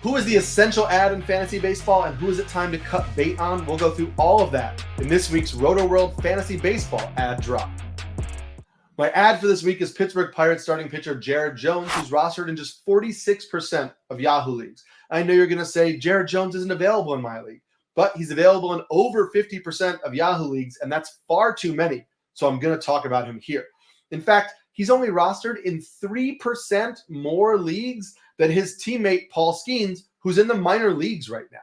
Who is the essential ad in fantasy baseball, and who is it time to cut bait on? We'll go through all of that in this week's Rotoworld Fantasy Baseball ad drop. My ad for this week is Pittsburgh Pirates starting pitcher Jared Jones, who's rostered in just 46% of Yahoo leagues. I know you're going to say Jared Jones isn't available in my league, but he's available in over 50% of Yahoo leagues, and that's far too many, so I'm going to talk about him here. In fact, he's only rostered in 3% more leagues than his teammate Paul Skeens, who's in the minor leagues right now.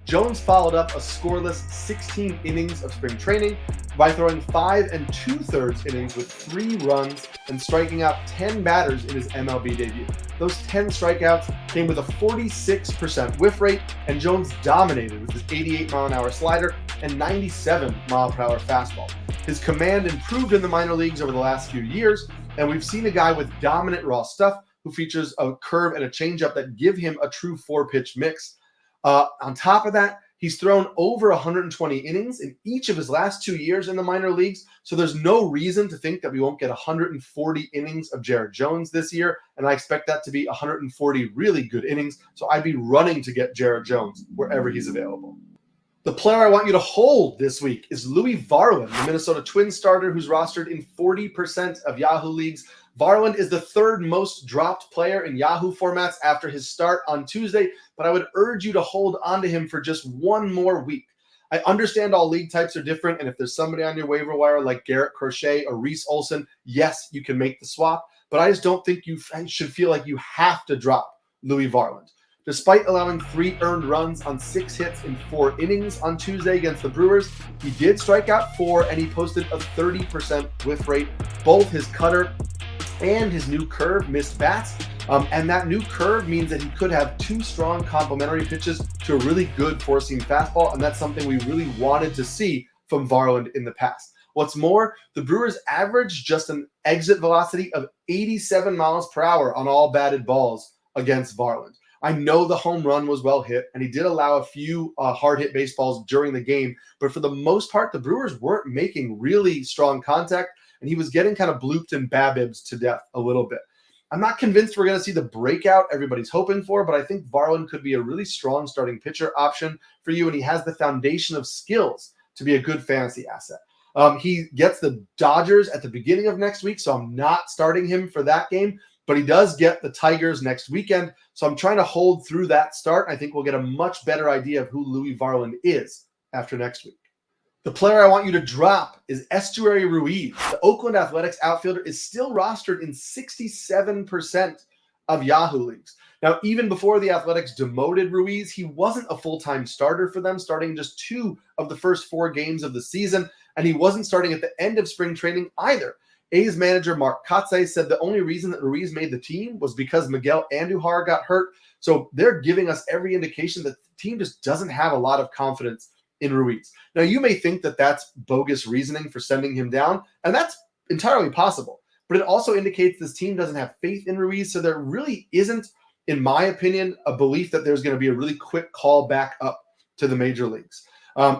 Jones followed up a scoreless 16 innings of spring training by throwing 5 2/3 innings with 3 runs and striking out 10 batters in his MLB debut. Those 10 strikeouts came with a 46% whiff rate, and Jones dominated with his 88-mile-an-hour slider and 97-mile-per-hour fastball. His command improved in the minor leagues over the last few years, and we've seen a guy with dominant raw stuff who features a curve and a changeup that give him a true 4-pitch mix. On top of that, he's thrown over 120 innings in each of his last 2 years in the minor leagues, so there's no reason to think that we won't get 140 innings of Jared Jones this year, and I expect that to be 140 really good innings, so I'd be running to get Jared Jones wherever he's available. The player I want you to hold this week is Louis Varlin, the Minnesota Twins starter who's rostered in 40% of Yahoo leagues. Varlin is the third most dropped player in Yahoo formats after his start on Tuesday, but I would urge you to hold on to him for just one more week. I understand all league types are different, and if there's somebody on your waiver wire like Garrett Crochet or Reese Olson, yes, you can make the swap, but I just don't think you should feel like you have to drop Louis Varlin. Despite allowing 3 earned runs on 6 hits in 4 innings on Tuesday against the Brewers, he did strike out 4, and he posted a 30% whiff rate. Both his cutter and his new curve missed bats, and that new curve means that he could have 2 strong complementary pitches to a really good four-seam fastball, and that's something we really wanted to see from Varland in the past. What's more, the Brewers averaged just an exit velocity of 87 miles per hour on all batted balls against Varland. I know the home run was well hit, and he did allow a few hard hit baseballs during the game, but for the most part, the Brewers weren't making really strong contact, and he was getting kind of blooped and babbibs to death a little bit. I'm not convinced we're going to see the breakout everybody's hoping for, but I think Varlin could be a really strong starting pitcher option for you, and he has the foundation of skills to be a good fantasy asset. He gets the Dodgers at the beginning of next week, so I'm not starting him for that game, but he does get the Tigers next weekend, so I'm trying to hold through that start. I think we'll get a much better idea of who Louis Varlin is after next week. The player I want you to drop is Estuary Ruiz. The Oakland Athletics outfielder is still rostered in 67% of Yahoo leagues. Now, even before the Athletics demoted Ruiz, he wasn't a full-time starter for them, starting just 2 of the first 4 games of the season, and he wasn't starting at the end of spring training either. A's manager Mark Kotsay said the only reason that Ruiz made the team was because Miguel Andujar got hurt. So they're giving us every indication that the team just doesn't have a lot of confidence in Ruiz. Now, you may think that that's bogus reasoning for sending him down, and that's entirely possible. But it also indicates this team doesn't have faith in Ruiz, so there really isn't, in my opinion, a belief that there's going to be a really quick call back up to the major leagues.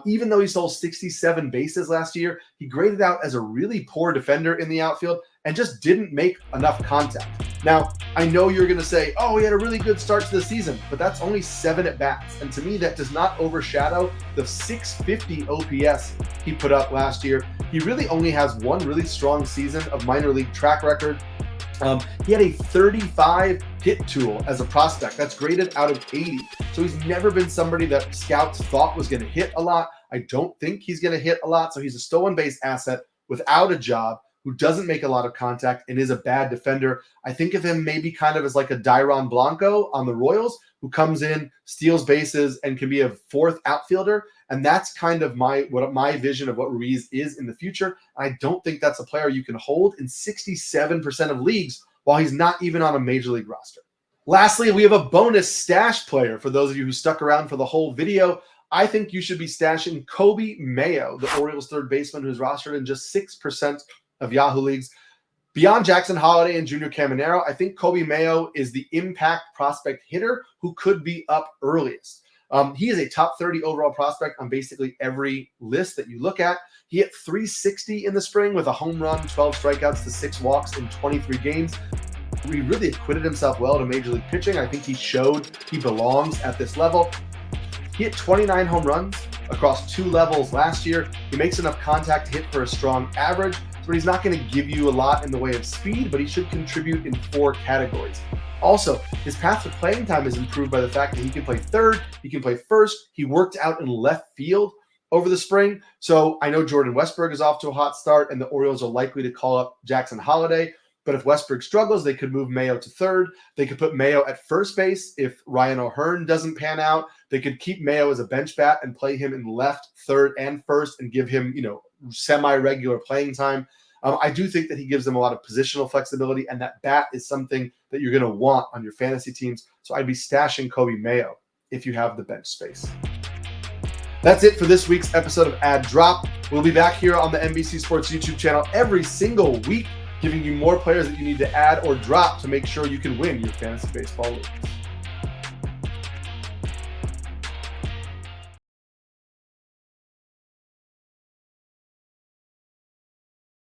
Even though he stole 67 bases last year, he graded out as a really poor defender in the outfield and just didn't make enough contact. Now, I know you're going to say, oh, he had a really good start to the season, but that's only 7 at-bats. And to me, that does not overshadow the 650 OPS he put up last year. He really only has one really strong season of minor league track record. He had a 35 hit tool as a prospect. That's graded out of 80. So he's never been somebody that scouts thought was going to hit a lot. I don't think he's going to hit a lot. So he's a stolen base asset without a job who doesn't make a lot of contact and is a bad defender. I think of him maybe kind of as like a Dairon Blanco on the Royals, who comes in, steals bases, and can be a 4th outfielder. And that's kind of my vision of what Ruiz is in the future. I don't think that's a player you can hold in 67% of leagues while he's not even on a major league roster. Lastly, we have a bonus stash player for those of you who stuck around for the whole video. I think you should be stashing Coby Mayo, the Orioles third baseman who's rostered in just 6% of Yahoo leagues. Beyond Jackson Holliday and Junior Caminero, I think Coby Mayo is the impact prospect hitter who could be up earliest. He is a top 30 overall prospect on basically every list that you look at. He hit 360 in the spring with a home run, 12 strikeouts to 6 walks in 23 games. He really acquitted himself well to Major League pitching. I think he showed he belongs at this level. He hit 29 home runs across 2 levels last year. He makes enough contact to hit for a strong average, but he's not going to give you a lot in the way of speed, but he should contribute in 4 categories. Also, his path to playing time is improved by the fact that he can play third, he can play first. He worked out in left field over the spring. So I know Jordan Westburg is off to a hot start, and the Orioles are likely to call up Jackson Holliday. But if Westburg struggles, they could move Mayo to third. They could put Mayo at first base if Ryan O'Hearn doesn't pan out. They could keep Mayo as a bench bat and play him in left, third, and first and give him, semi-regular playing time. I do think that he gives them a lot of positional flexibility, and that bat is something that you're going to want on your fantasy teams. So I'd be stashing Kobe Mayo if you have the bench space. That's it for this week's episode of Ad Drop. We'll be back here on the NBC Sports YouTube channel every single week, giving you more players that you need to add or drop to make sure you can win your fantasy baseball leagues.